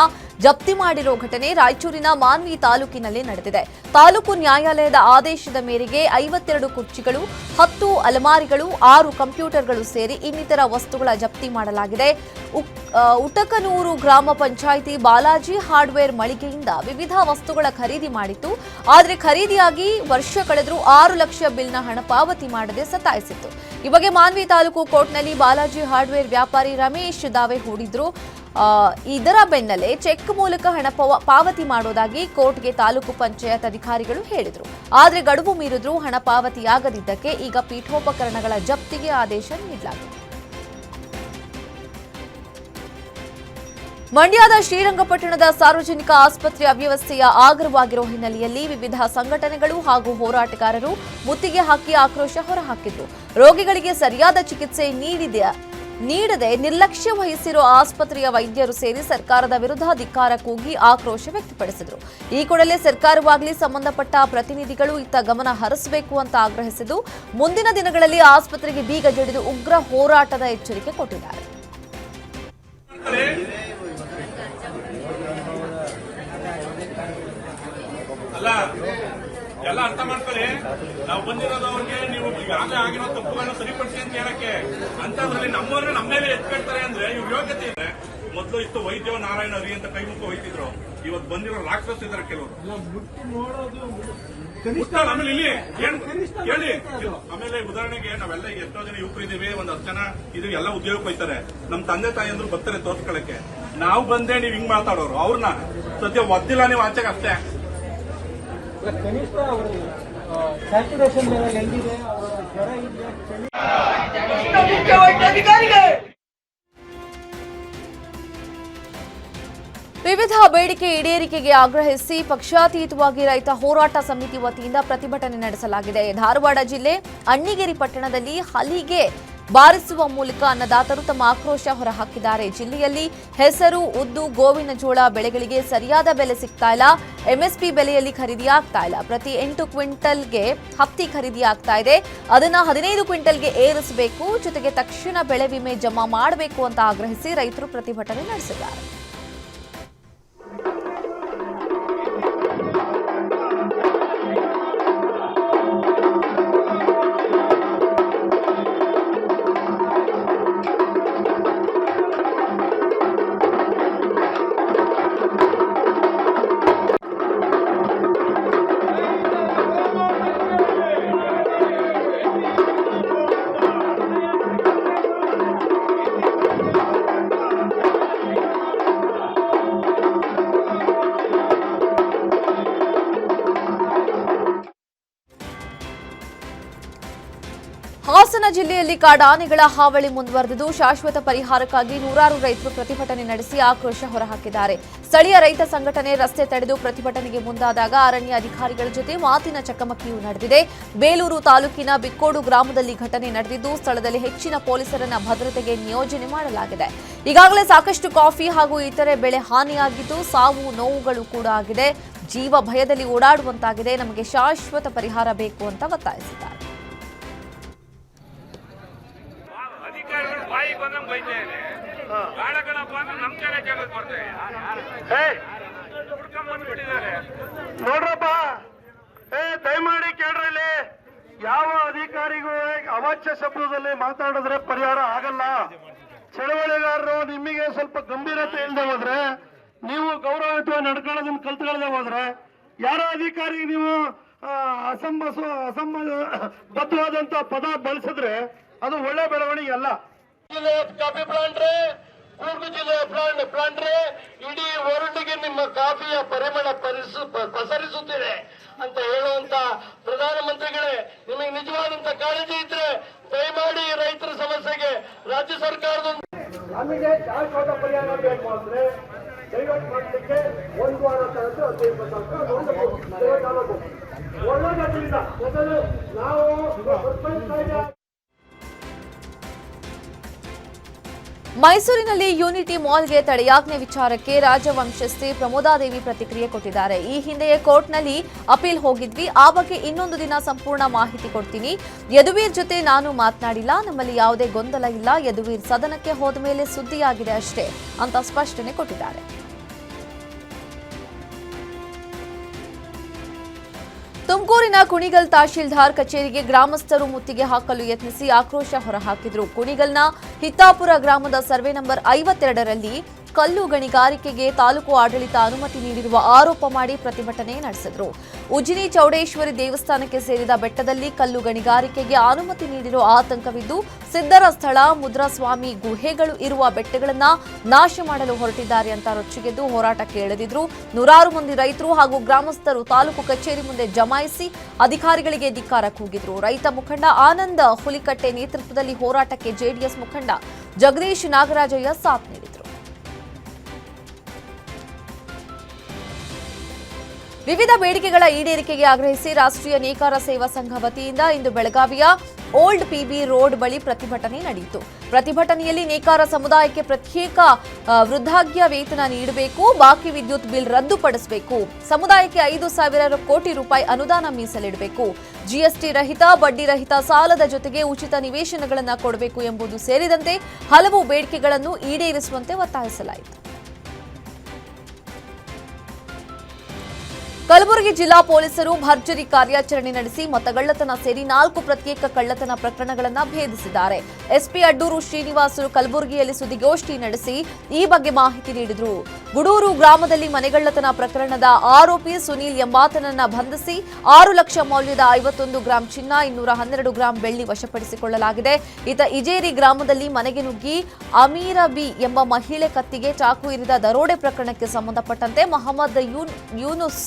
ಜಪ್ತಿ ಮಾಡಿರೋ ಘಟನೆ ರಾಯಚೂರಿನ ಮಾನ್ವಿ ತಾಲೂಕಿನಲ್ಲಿ ನಡೆದಿದೆ. ತಾಲೂಕು ನ್ಯಾಯಾಲಯದ ಆದೇಶದ ಮೇರೆಗೆ 52 ಕುರ್ಚಿಗಳು, 10 ಅಲಮಾರಿಗಳು, 6 ಕಂಪ್ಯೂಟರ್ಗಳು ಸೇರಿ ಇನ್ನಿತರ ವಸ್ತುಗಳ ಜಪ್ತಿ ಮಾಡಲಾಗಿದೆ. ಉಟಕನೂರು ಗ್ರಾಮ ಪಂಚಾಯಿತಿ ಬಾಲಾಜಿ ಹಾರ್ಡ್ವೇರ್ ಮಳಿಗೆಯಿಂದ ವಿವಿಧ ವಸ್ತುಗಳ ಖರೀದಿ ಮಾಡಿತ್ತು. ಆದರೆ ಖರೀದಿಯಾಗಿ ವರ್ಷ ಕಳೆದರೂ 6 ಲಕ್ಷ ಬಿಲ್ನ ಹಣ ಪಾವತಿ ಮಾಡದೆ ಸತಾಯಿಸಿತ್ತು. ಈ ಬಗ್ಗೆ ಮಾನ್ವಿ ತಾಲೂಕು ಕೋರ್ಟ್ನಲ್ಲಿ ಬಾಲಾಜಿ ಹಾರ್ಡ್ವೇರ್ ವ್ಯಾಪಾರಿ ರಮೇಶ್ ದಾವೆ ಹೂಡಿದ್ರು. ಇದರ ಬೆನ್ನಲ್ಲೇ ಚೆಕ್ ಮೂಲಕ ಹಣ ಪಾವತಿ ಮಾಡೋದಾಗಿ ಕೋರ್ಟ್ಗೆ ತಾಲೂಕು ಪಂಚಾಯತ್ ಅಧಿಕಾರಿಗಳು ಹೇಳಿದ್ರು. ಆದರೆ ಗಡುವು ಮೀರಿದ್ರು ಹಣ ಪಾವತಿಯಾಗದಿದ್ದಕ್ಕೆ ಈಗ ಪೀಠೋಪಕರಣಗಳ ಜಪ್ತಿಗೆ ಆದೇಶ ನೀಡಲಾಗಿದೆ. ಮಂಡ್ಯದ ಶ್ರೀರಂಗಪಟ್ಟಣದ ಸಾರ್ವಜನಿಕ ಆಸ್ಪತ್ರೆ ಅವ್ಯವಸ್ಥೆಯ ಆಗರವಾಗಿರುವ ಹಿನ್ನೆಲೆಯಲ್ಲಿ ವಿವಿಧ ಸಂಘಟನೆಗಳು ಹಾಗೂ ಹೋರಾಟಗಾರರು ಮುತ್ತಿಗೆ ಹಾಕಿ ಆಕ್ರೋಶ ಹೊರಹಾಕಿದ್ರು. ರೋಗಿಗಳಿಗೆ ಸರಿಯಾದ ಚಿಕಿತ್ಸೆ ನೀಡದೆ ನಿರ್ಲಕ್ಷ್ಯ ವಹಿಸಿರುವ ಆಸ್ಪತ್ರೆಯ ವೈದ್ಯರು ಸೇರಿ ಸರ್ಕಾರದ ವಿರುದ್ಧ ಧಿಕ್ಕಾರ ಕೂಗಿ ಆಕ್ರೋಶ ವ್ಯಕ್ತಪಡಿಸಿದರು. ಈ ಕೂಡಲೇ ಸರ್ಕಾರವಾಗಲಿ ಸಂಬಂಧಪಟ್ಟ ಪ್ರತಿನಿಧಿಗಳು ಇತ್ತ ಗಮನ ಹರಿಸಬೇಕು ಅಂತ ಆಗ್ರಹಿಸಿದ್ದು ಮುಂದಿನ ದಿನಗಳಲ್ಲಿ ಆಸ್ಪತ್ರೆಗೆ ಬೀಗ ಜಡಿದು ಉಗ್ರ ಹೋರಾಟದ ಎಚ್ಚರಿಕೆ ಕೊಟ್ಟಿದ್ದಾರೆ. ಎಲ್ಲ ಅರ್ಥ ಮಾಡ್ಕೊಳ್ಳಿ. ನಾವು ಬಂದಿರೋದು ಅವ್ರಿಗೆ ನೀವು ಈಗಾಗಲೇ ಆಗಿರೋ ತಪ್ಪುಗಳನ್ನ ಸರಿಪಡಿಸಿ ಅಂತ ಹೇಳಕ್ಕೆ, ಅಂತದ್ರಲ್ಲಿ ನಮ್ಮವ್ರನ್ನ ನಮ್ಮ ಮೇಲೆ ಎತ್ಕೊಳ್ತಾರೆ ಅಂದ್ರೆ ಇವ್ರ ಯೋಗ್ಯತೆ ಇದೆ. ಮೊದಲು ಇತ್ತು ವೈದ್ಯ ನಾರಾಯಣ ಹರಿ ಅಂತ ಕೈಮುಖ ಹೋಯ್ತಿದ್ರು. ಇವತ್ತು ಬಂದಿರೋ ರಾಕ್ಷಸ ಇದ್ದಾರೆ ಕೆಲವರು. ಆಮೇಲೆ ಇಲ್ಲಿ ಕೇಳಿ, ಆಮೇಲೆ ಉದಾಹರಣೆಗೆ ನಾವೆಲ್ಲ ಎಷ್ಟೋ ಜನ ಯುವಕರಿದ್ದೀವಿ, ಒಂದ್ 10 ಜನ ಇದು ಎಲ್ಲ ಉದ್ಯೋಗಕ್ಕೆ ಹೋಯ್ತಾರೆ. ನಮ್ ತಂದೆ ತಾಯಿ ಅಂದ್ರು ಬರ್ತಾರೆ ತೋರ್ಸ್ಕೊಳಕ್ಕೆ. ನಾವು ಬಂದೆ ನೀವ್ ಹಿಂಗ್ ಮಾತಾಡೋರು, ಅವ್ರನ್ನ ಸದ್ಯ ಒದ್ದಿಲ್ಲ ನೀವು ಆಚೆಗೆ ಅಷ್ಟೇ. ಕನಿಷ್ಠ ಅವರು ಸ್ಯಾಚುರೇಷನ್ ಲೆವೆಲ್ ಹೆಂಗಿದೆ, ಅವರ ಜ್ವರ ಇದೆ. ವಿವಿಧ ಬೇಡಿಕೆ ಈಡೇರಿಕೆಗೆ ಆಗ್ರಹಿಸಿ ಪಕ್ಷಾತೀತವಾಗಿ ರೈತ ಹೋರಾಟ ಸಮಿತಿ ವತಿಯಿಂದ ಪ್ರತಿಭಟನೆ ನಡೆಸಲಾಗಿದೆ. ಧಾರವಾಡ ಜಿಲ್ಲೆ ಅಣ್ಣಿಗೇರಿ ಪಟ್ಟಣದಲ್ಲಿ ಹಲಿಗೆ ಬಾರಿಸುವ ಮೂಲಕ ಅನ್ನದಾತರು ತಮ್ಮ ಆಕ್ರೋಶ ಹೊರಹಾಕಿದ್ದಾರೆ. ಜಿಲ್ಲೆಯಲ್ಲಿ ಹೆಸರು, ಉದ್ದು, ಗೋವಿನ ಜೋಳ ಬೆಳೆಗಳಿಗೆ ಸರಿಯಾದ ಬೆಲೆ ಸಿಗ್ತಾ ಇಲ್ಲ. ಎಂಎಸ್ಪಿ ಬೆಲೆಯಲ್ಲಿ ಖರೀದಿ ಆಗ್ತಾ ಇಲ್ಲ. ಪ್ರತಿ 8 ಕ್ವಿಂಟಲ್ಗೆ ಹತ್ತಿ ಖರೀದಿ ಆಗ್ತಾ ಇದೆ. ಅದನ್ನ 15 ಕ್ವಿಂಟಲ್ಗೆ ಏರಿಸಬೇಕು. ಜೊತೆಗೆ ತಕ್ಷಣ ಬೆಳೆ ವಿಮೆ ಜಮಾ ಮಾಡಬೇಕು ಅಂತ ಆಗ್ರಹಿಸಿ ರೈತರು ಪ್ರತಿಭಟನೆ ನಡೆಸಿದ್ದಾರೆ. ಹಾಸನ ಜಿಲ್ಲೆಯಲ್ಲಿ ಕಾಡಾನೆಗಳ ಹಾವಳಿ ಮುಂದುವರೆದಿದ್ದು ಶಾಶ್ವತ ಪರಿಹಾರಕ್ಕಾಗಿ ನೂರಾರು ರೈತರು ಪ್ರತಿಭಟನೆ ನಡೆಸಿ ಆಕ್ರೋಶ ಹೊರಹಾಕಿದ್ದಾರೆ. ಸ್ಥಳೀಯ ರೈತ ಸಂಘಟನೆ ರಸ್ತೆ ತಡೆದು ಪ್ರತಿಭಟನೆಗೆ ಮುಂದಾದಾಗ ಅರಣ್ಯ ಅಧಿಕಾರಿಗಳ ಜೊತೆ ಮಾತಿನ ಚಕಮಕಿಯೂ ನಡೆದಿದೆ. ಬೇಲೂರು ತಾಲೂಕಿನ ಬಿಕ್ಕೋಡು ಗ್ರಾಮದಲ್ಲಿ ಘಟನೆ ನಡೆದಿದ್ದು ಸ್ಥಳದಲ್ಲಿ ಹೆಚ್ಚಿನ ಪೊಲೀಸರನ್ನ ಭದ್ರತೆಗೆ ನಿಯೋಜನೆ ಮಾಡಲಾಗಿದೆ. ಈಗಾಗಲೇ ಸಾಕಷ್ಟು ಕಾಫಿ ಹಾಗೂ ಇತರೆ ಬೆಳೆ ಹಾನಿಯಾಗಿದ್ದು ಸಾವು ನೋವುಗಳು ಕೂಡ ಆಗಿದೆ. ಜೀವ ಭಯದಲ್ಲಿ ಓಡಾಡುವಂತಾಗಿದೆ. ನಮಗೆ ಶಾಶ್ವತ ಪರಿಹಾರ ಬೇಕು ಅಂತ ಒತ್ತಾಯಿಸಿದ್ದಾರೆ. ನೋಡ್ರಪ್ಪ, ದಯಮಾಡಿ ಕೇಳ್ರಲ್ಲಿ, ಯಾವ ಅಧಿಕಾರಿಗೂ ಅವಾಚ್ಯ ಶಬ್ದದಲ್ಲಿ ಮಾತಾಡಿದ್ರೆ ಪರಿಹಾರ ಆಗಲ್ಲ. ಚಳವಳಿಗಾರರು ನಿಮಗೆ ಸ್ವಲ್ಪ ಗಂಭೀರತೆ ಇಲ್ಲದೆ ಹೋದ್ರೆ, ನೀವು ಗೌರವಯುತವಾಗಿ ನಡ್ಕೊಳ್ಳೋದನ್ನ ಕಲ್ತ್ಕೊಳ್ಳದೆ ಹೋದ್ರೆ, ಯಾರ ಅಧಿಕಾರಿಗೆ ನೀವು ಅಸಂಬದ್ಧವಾದಂತ ಪದ ಬಳಸಿದ್ರೆ ಅದು ಒಳ್ಳೆ ಬೆಳವಣಿಗೆ ಅಲ್ಲ. ಕಾಫಿ ಪ್ಲಾಂಟ್ರೆ, ಕೂರ್ಗು ಜಿಲ್ಲೆಯ ಪ್ಲಾಂಟ್ರೆ, ಇಡೀ ವರ್ಲ್ಡ್ಗೆ ನಿಮ್ಮ ಕಾಫಿಯ ಪರಿಮಳ ಪಸರಿಸುತ್ತಿದೆ ಅಂತ ಹೇಳುವಂತ ಪ್ರಧಾನಮಂತ್ರಿಗಳೇ, ನಿಮಗೆ ನಿಜವಾದಂತ ಕಾಳಜಿ ಇದ್ರೆ ದಯಮಾಡಿ ನಮಗೆ ಶಾಶ್ವತ ಪರಿಹಾರ ಬೇಕು ಅಂದ್ರೆ ಡೈವರ್ಟ್ ಮಾಡಲಿಕ್ಕೆ 1 ವಾರ ತನಕ 15 ಒಳ್ಳೆದಿಲ್ಲ. ಮೊದಲು ನಾವು ಸರ್ಪಂಚ್ ಕಾಯ್ದೆ ಮೈಸೂರಿನಲ್ಲಿ ಯೂನಿಟಿ ಮಾಲ್ಗೆ ತಡೆಯಾಜ್ಞೆ ವಿಚಾರಕ್ಕೆ ರಾಜವಂಶಸ್ಥೆ ಪ್ರಮೋದಾದೇವಿ ಪ್ರತಿಕ್ರಿಯೆ ಕೊಟ್ಟಿದ್ದಾರೆ. ಈ ಹಿಂದೆಯೇ ಕೋರ್ಟ್ನಲ್ಲಿ ಅಪೀಲ್ ಹೋಗಿದ್ವಿ, ಆ ಬಗ್ಗೆ ಇನ್ನೊಂದು ದಿನ ಸಂಪೂರ್ಣ ಮಾಹಿತಿ ಕೊಡ್ತೀನಿ. ಯದುವೀರ್ ಜೊತೆ ನಾನು ಮಾತನಾಡಿಲ್ಲ, ನಮ್ಮಲ್ಲಿ ಯಾವುದೇ ಗೊಂದಲ ಇಲ್ಲ. ಯದುವೀರ್ ಸದನಕ್ಕೆ ಹೋದ ಮೇಲೆ ಸುದ್ದಿಯಾಗಿದೆ ಅಷ್ಟೇ ಅಂತ ಸ್ಪಷ್ಟನೆ ಕೊಟ್ಟಿದ್ದಾರೆ. ತುಮಕೂರಿನ ಕುಣಿಗಲ್ ತಹಶೀಲ್ದಾರ್ ಕಚೇರಿಗೆ ಗ್ರಾಮಸ್ಥರು ಮುತ್ತಿಗೆ ಹಾಕಲು ಯತ್ನಿಸಿ ಆಕ್ರೋಶ ಹೊರಹಾಕಿದರು. ಕುಣಿಗಲ್ನ ಹಿತ್ತಾಪುರ ಗ್ರಾಮದ ಸರ್ವೆ ನಂಬರ್ 52ರಲ್ಲಿ ಕಲ್ಲು ಗಣಿಗಾರಿಕೆಗೆ ತಾಲೂಕು ಆಡಳಿತ ಅನುಮತಿ ನೀಡಿರುವ ಆರೋಪ ಮಾಡಿ ಪ್ರತಿಭಟನೆ ನಡೆಸಿದರು. ಉಜಿನಿ ಚೌಡೇಶ್ವರಿ ದೇವಸ್ಥಾನಕ್ಕೆ ಸೇರಿದ ಬೆಟ್ಟದಲ್ಲಿ ಕಲ್ಲು ಗಣಿಗಾರಿಕೆಗೆ ಅನುಮತಿ ನೀಡಿರುವ ಆತಂಕವಿದ್ದು ಸಿದ್ದರ ಸ್ಥಳ, ಮುದ್ರಾಸ್ವಾಮಿ ಗುಹೆಗಳು ಇರುವ ಬೆಟ್ಟಗಳನ್ನು ನಾಶ ಮಾಡಲು ಹೊರಟಿದ್ದಾರೆ ಅಂತ ರೊಚ್ಚಿಗೆದ್ದು ಹೋರಾಟಕ್ಕೆ ಇಳಿದಿದ್ರು. ನೂರಾರು ಮಂದಿ ರೈತರು ಹಾಗೂ ಗ್ರಾಮಸ್ಥರು ತಾಲೂಕು ಕಚೇರಿ ಮುಂದೆ ಜಮಾಯಿಸಿ ಅಧಿಕಾರಿಗಳಿಗೆ ಧಿಕ್ಕಾರ ಕೂಗಿದ್ರು. ರೈತ ಮುಖಂಡ ಆನಂದ ಹುಲಿಕಟ್ಟೆ ನೇತೃತ್ವದಲ್ಲಿ ಹೋರಾಟಕ್ಕೆ ಜೆಡಿಎಸ್ ಮುಖಂಡ ಜಗದೀಶ್ ನಾಗರಾಜಯ್ಯ ಸಾಥ್ ನೀಡಿದರು. ವಿವಿಧ ಬೇಡಿಕೆಗಳ ಈಡೇರಿಕೆಗೆ ಆಗ್ರಹಿಸಿ ರಾಷ್ಟ್ರೀಯ ನೇಕಾರ ಸೇವಾ ಸಂಘ ವತಿಯಿಂದ ಇಂದು ಬೆಳಗಾವಿಯ ಓಲ್ಡ್ ಪಿಬಿ ರೋಡ್ ಬಳಿ ಪ್ರತಿಭಟನೆ ನಡೆಯಿತು. ಪ್ರತಿಭಟನೆಯಲ್ಲಿ ನೇಕಾರ ಸಮುದಾಯಕ್ಕೆ ಪ್ರತ್ಯೇಕ ವೃದ್ಧಾಪ್ಯ ವೇತನ ನೀಡಬೇಕು, ಬಾಕಿ ವಿದ್ಯುತ್ ಬಿಲ್ ರದ್ದುಪಡಿಸಬೇಕು, ಸಮುದಾಯಕ್ಕೆ 5,000 ಕೋಟಿ ರೂಪಾಯಿ ಅನುದಾನ ಮೀಸಲಿಡಬೇಕು, ಜಿಎಸ್ಟಿ ರಹಿತ ಬಡ್ಡಿ ರಹಿತ ಸಾಲದ ಜೊತೆಗೆ ಉಚಿತ ನಿವೇಶನಗಳನ್ನು ಕೊಡಬೇಕು ಎಂಬುದು ಸೇರಿದಂತೆ ಹಲವು ಬೇಡಿಕೆಗಳನ್ನು ಈಡೇರಿಸುವಂತೆ ಒತ್ತಾಯಿಸಲಾಯಿತು. ಕಲಬುರಗಿ ಜಿಲ್ಲಾ ಪೊಲೀಸರು ಭರ್ಜರಿ ಕಾರ್ಯಾಚರಣೆ ನಡೆಸಿ ಮತಗಳ್ಳತನ ಸೇರಿ 4 ಪ್ರತ್ಯೇಕ ಕಳ್ಳತನ ಪ್ರಕರಣಗಳನ್ನು ಭೇದಿಸಿದ್ದಾರೆ. ಎಸ್ಪಿ ಅಡ್ಡೂರು ಶ್ರೀನಿವಾಸರು ಕಲಬುರಗಿಯಲ್ಲಿ ಸುದ್ದಿಗೋಷ್ಠಿ ನಡೆಸಿ ಈ ಬಗ್ಗೆ ಮಾಹಿತಿ ನೀಡಿದರು. ಗುಡೂರು ಗ್ರಾಮದಲ್ಲಿ ಮನೆಗಳ್ಳತನ ಪ್ರಕರಣದ ಆರೋಪಿ ಸುನೀಲ್ ಎಂಬಾತನನ್ನ ಬಂಧಿಸಿ 6 ಲಕ್ಷ ಮೌಲ್ಯದ 51 ಗ್ರಾಂ ಚಿನ್ನ, 212 ಗ್ರಾಂ ಬೆಳ್ಳಿ ವಶಪಡಿಸಿಕೊಳ್ಳಲಾಗಿದೆ. ಈತ ಇಜೇರಿ ಗ್ರಾಮದಲ್ಲಿ ಮನೆಗೆ ನುಗ್ಗಿ ಅಮೀರಾ ಬಿ ಎಂಬ ಮಹಿಳೆ ಕತ್ತಿಗೆ ಚಾಕು ಇರಿದ ದರೋಡೆ ಪ್ರಕರಣಕ್ಕೆ ಸಂಬಂಧಪಟ್ಟಂತೆ ಮೊಹಮ್ಮದ್ ಯೂನುಸ್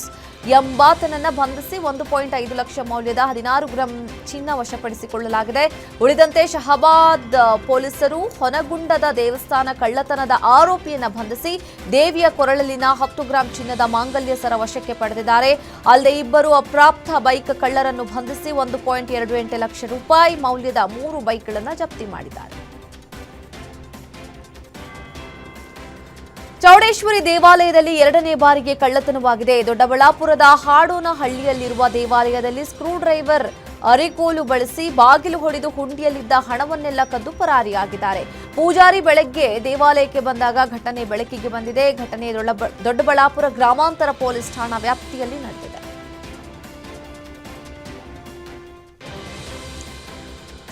ಎಂಬಾತನನ್ನ ಬಂಧಿಸಿ 1.5 ಲಕ್ಷ ಮೌಲ್ಯದ 16 ಗ್ರಾಂ ಚಿನ್ನ ವಶಪಡಿಸಿಕೊಳ್ಳಲಾಗಿದೆ. ಉಳಿದಂತೆ ಶಹಬಾದ್ ಪೊಲೀಸರು ಹೊನಗುಂಡದ ದೇವಸ್ಥಾನ ಕಳ್ಳತನದ ಆರೋಪಿಯನ್ನ ಬಂಧಿಸಿ ದೇವಿಯ ಕೊರಳಲಿನ 10 ಗ್ರಾಂ ಚಿನ್ನದ ಮಾಂಗಲ್ಯ ಸರ ವಶಕ್ಕೆ ಪಡೆದಿದ್ದಾರೆ. ಅಲ್ಲದೆ ಇಬ್ಬರು ಅಪ್ರಾಪ್ತ ಬೈಕ್ ಕಳ್ಳರನ್ನು ಬಂಧಿಸಿ 1.28 ಲಕ್ಷ ರೂಪಾಯಿ ಮೌಲ್ಯದ 3 ಬೈಕ್ಗಳನ್ನು ಜಪ್ತಿ ಮಾಡಿದ್ದಾರೆ. ಚೌಡೇಶ್ವರಿ ದೇವಾಲಯದಲ್ಲಿ 2ನೇ ಬಾರಿಗೆ ಕಳ್ಳತನವಾಗಿದೆ. ದೊಡ್ಡಬಳ್ಳಾಪುರದ ಹಾಡೋನಹಳ್ಳಿಯಲ್ಲಿರುವ ದೇವಾಲಯದಲ್ಲಿ ಸ್ಕ್ರೂ ಡ್ರೈವರ್ ಅರೆಕೋಲು ಬಳಸಿ ಬಾಗಿಲು ಹೊಡೆದು ಹುಂಡಿಯಲ್ಲಿದ್ದ ಹಣವನ್ನೆಲ್ಲ ಕದ್ದು ಪರಾರಿಯಾಗಿದ್ದಾರೆ. ಪೂಜಾರಿ ಬೆಳಗ್ಗೆ ದೇವಾಲಯಕ್ಕೆ ಬಂದಾಗ ಘಟನೆ ಬೆಳಕಿಗೆ ಬಂದಿದೆ. ಘಟನೆ ದೊಡ್ಡಬಳ್ಳಾಪುರ ಗ್ರಾಮಾಂತರ ಪೊಲೀಸ್ ಠಾಣಾ ವ್ಯಾಪ್ತಿಯಲ್ಲಿ ನಡೆದಿದೆ.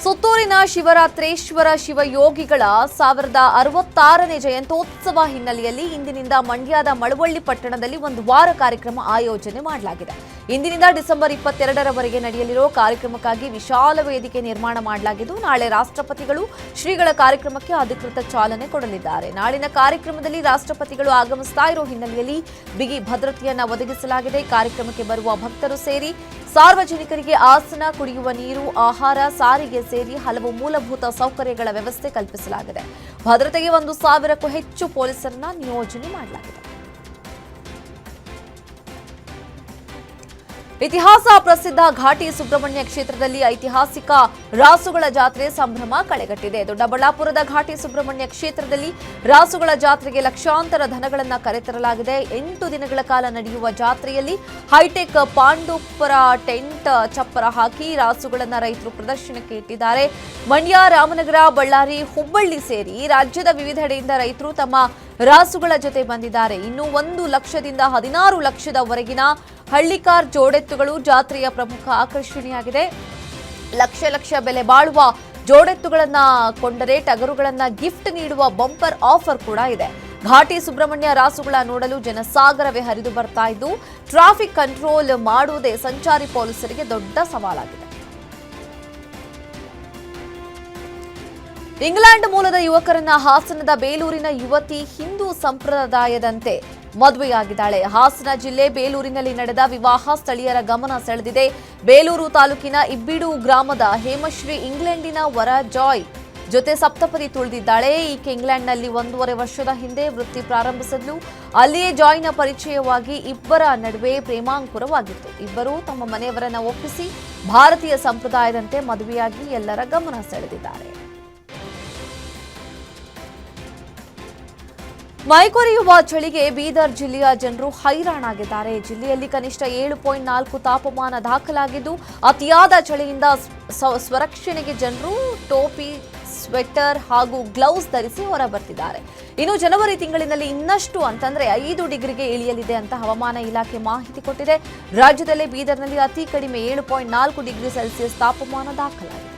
ಸುತ್ತೂರಿನ ಶಿವರಾತ್ರೇಶ್ವರ ಶಿವಯೋಗಿಗಳ 1066ನೇ ಜಯಂತ್ಯೋತ್ಸವ ಹಿನ್ನೆಲೆಯಲ್ಲಿ ಇಂದಿನಿಂದ ಮಂಡ್ಯದ ಮಳವಳ್ಳಿ ಪಟ್ಟಣದಲ್ಲಿ ಒಂದು ವಾರ ಕಾರ್ಯಕ್ರಮ ಆಯೋಜನೆ ಮಾಡಲಾಗಿದೆ. ಇಂದಿನಿಂದ ಡಿಸೆಂಬರ್ 22ರವರೆಗೆ ನಡೆಯಲಿರುವ ಕಾರ್ಯಕ್ರಮಕ್ಕಾಗಿ ವಿಶಾಲ ವೇದಿಕೆ ನಿರ್ಮಾಣ ಮಾಡಲಾಗಿದ್ದು ನಾಳೆ ರಾಷ್ಟ್ರಪತಿಗಳು ಶ್ರೀಗಳ ಕಾರ್ಯಕ್ರಮಕ್ಕೆ ಅಧಿಕೃತ ಚಾಲನೆ ಕೊಡಲಿದ್ದಾರೆ. ನಾಳಿನ ಕಾರ್ಯಕ್ರಮದಲ್ಲಿ ರಾಷ್ಟ್ರಪತಿಗಳು ಆಗಮಿಸ್ತಾ ಇರೋ ಹಿನ್ನೆಲೆಯಲ್ಲಿ ಬಿಗಿ ಭದ್ರತೆಯನ್ನ ಒದಗಿಸಲಾಗಿದೆ. ಕಾರ್ಯಕ್ರಮಕ್ಕೆ ಬರುವ ಭಕ್ತರು ಸೇರಿ ಸಾರ್ವಜನಿಕರಿಗೆ ಆಸನ, ಕುಡಿಯುವ ನೀರು, ಆಹಾರ, ಸಾರಿಗೆ ಸೇರಿ ಹಲವು ಮೂಲಭೂತ ಸೌಕರ್ಯಗಳ ವ್ಯವಸ್ಥೆ ಕಲ್ಪಿಸಲಾಗಿದೆ. ಭದ್ರತೆಗೆ 1,000ಕ್ಕೂ ಹೆಚ್ಚು ಪೊಲೀಸರನ್ನ ನಿಯೋಜನೆ ಮಾಡಲಾಗಿದೆ. ಇತಿಹಾಸ ಪ್ರಸಿದ್ಧ ಘಾಟಿ ಸುಬ್ರಹ್ಮಣ್ಯ ಕ್ಷೇತ್ರದಲ್ಲಿ ಐತಿಹಾಸಿಕ ರಾಸುಗಳ ಜಾತ್ರೆ ಸಂಭ್ರಮ ಕಳೆಗಟ್ಟಿದೆ. ದೊಡ್ಡಬಳ್ಳಾಪುರದ ಘಾಟಿ ಸುಬ್ರಹ್ಮಣ್ಯ ಕ್ಷೇತ್ರದಲ್ಲಿ ರಾಸುಗಳ ಜಾತ್ರೆಗೆ ಲಕ್ಷಾಂತರ ದನಗಳನ್ನು ಕರೆತರಲಾಗಿದೆ. 8 ದಿನಗಳ ಕಾಲ ನಡೆಯುವ ಜಾತ್ರೆಯಲ್ಲಿ ಹೈಟೆಕ್ ಪಾಂಡೋಪುರ ಟೆಂಟ್ ಚಪ್ಪರ ಹಾಕಿ ರಾಸುಗಳನ್ನು ರೈತರು ಪ್ರದರ್ಶನಕ್ಕೆ ಇಟ್ಟಿದ್ದಾರೆ. ಮಂಡ್ಯ, ರಾಮನಗರ, ಬಳ್ಳಾರಿ, ಹುಬ್ಬಳ್ಳಿ ಸೇರಿ ರಾಜ್ಯದ ವಿವಿಧೆಡೆಯಿಂದ ರೈತರು ತಮ್ಮ ರಾಸುಗಳ ಜೊತೆ ಬಂದಿದ್ದಾರೆ. ಇನ್ನು 1 ಲಕ್ಷದಿಂದ 16 ಲಕ್ಷದವರೆಗಿನ ಹಳ್ಳಿಕಾರ್ ಜೋಡೆತ್ತುಗಳು ಜಾತ್ರೆಯ ಪ್ರಮುಖ ಆಕರ್ಷಣೆಯಾಗಿದೆ. ಲಕ್ಷ ಬೆಲೆ ಬಾಳುವ ಜೋಡೆತ್ತುಗಳನ್ನ ಕೊಂಡರೆ ಟಗರುಗಳನ್ನ ಗಿಫ್ಟ್ ನೀಡುವ ಬಂಪರ್ ಆಫರ್ ಕೂಡ ಇದೆ. ಘಾಟಿ ಸುಬ್ರಹ್ಮಣ್ಯ ರಾಸುಗಳ ನೋಡಲು ಜನಸಾಗರವೇ ಹರಿದು ಬರ್ತಾ ಇದ್ದು ಟ್ರಾಫಿಕ್ ಕಂಟ್ರೋಲ್ ಮಾಡುವುದೇ ಸಂಚಾರಿ ಪೊಲೀಸರಿಗೆ ದೊಡ್ಡ ಸವಾಲಾಗಿದೆ. ಇಂಗ್ಲೆಂಡ್ ಮೂಲದ ಯುವಕರನ್ನ ಹಾಸನದ ಬೇಲೂರಿನ ಯುವತಿ ಹಿಂದೂ ಸಂಪ್ರದಾಯದಂತೆ ಮದುವೆಯಾಗಿದ್ದಾಳೆ. ಹಾಸನ ಜಿಲ್ಲೆ ಬೇಲೂರಿನಲ್ಲಿ ನಡೆದ ವಿವಾಹ ಸ್ಥಳೀಯರ ಗಮನ ಸೆಳೆದಿದೆ. ಬೇಲೂರು ತಾಲೂಕಿನ ಇಬ್ಬಿಡು ಗ್ರಾಮದ ಹೇಮಶ್ರೀ ಇಂಗ್ಲೆಂಡಿನ ವರ ಜಾಯ್ ಜೊತೆ ಸಪ್ತಪದಿ ತುಳಿದಿದ್ದಾಳೆ. ಈಕೆ ಇಂಗ್ಲೆಂಡ್ನಲ್ಲಿ 1.5 ವರ್ಷದ ಹಿಂದೆ ವೃತ್ತಿ ಪ್ರಾರಂಭಿಸಿದ್ಲು. ಅಲ್ಲಿಯೇ ಜಾಯ್ನ ಪರಿಚಯವಾಗಿ ಇಬ್ಬರ ನಡುವೆ ಪ್ರೇಮಾಂಕುರವಾಗಿತ್ತು. ಇಬ್ಬರೂ ತಮ್ಮ ಮನೆಯವರನ್ನ ಒಪ್ಪಿಸಿ ಭಾರತೀಯ ಸಂಪ್ರದಾಯದಂತೆ ಮದುವೆಯಾಗಿ ಎಲ್ಲರ ಗಮನ ಸೆಳೆದಿದ್ದಾರೆ. ಮೈಕೊರೆಯುವ ಚಳಿಗೆ ಬೀದರ್ ಜಿಲ್ಲೆಯ ಜನರು ಹೈರಾಣಾಗಿದ್ದಾರೆ. ಜಿಲ್ಲೆಯಲ್ಲಿ ಕನಿಷ್ಠ 7.4 ತಾಪಮಾನ ದಾಖಲಾಗಿದ್ದು, ಅತಿಯಾದ ಚಳಿಯಿಂದ ಸ್ವರಕ್ಷಣೆಗೆ ಜನರು ಟೋಪಿ, ಸ್ವೆಟರ್ ಹಾಗೂ ಗ್ಲೌಸ್ ಧರಿಸಿ ಹೊರಬರ್ತಿದ್ದಾರೆ. ಇನ್ನು ಜನವರಿ ತಿಂಗಳಿನಲ್ಲಿ ಇನ್ನಷ್ಟು ಅಂತಂದ್ರೆ 5 ಡಿಗ್ರಿಗೆ ಇಳಿಯಲಿದೆ ಅಂತ ಹವಾಮಾನ ಇಲಾಖೆ ಮಾಹಿತಿ ಕೊಟ್ಟಿದೆ. ರಾಜ್ಯದಲ್ಲೇ ಬೀದರ್ನಲ್ಲಿ ಅತಿ ಕಡಿಮೆ 7.4 ಡಿಗ್ರಿ ಸೆಲ್ಸಿಯಸ್ ತಾಪಮಾನ ದಾಖಲಾಗಿದೆ.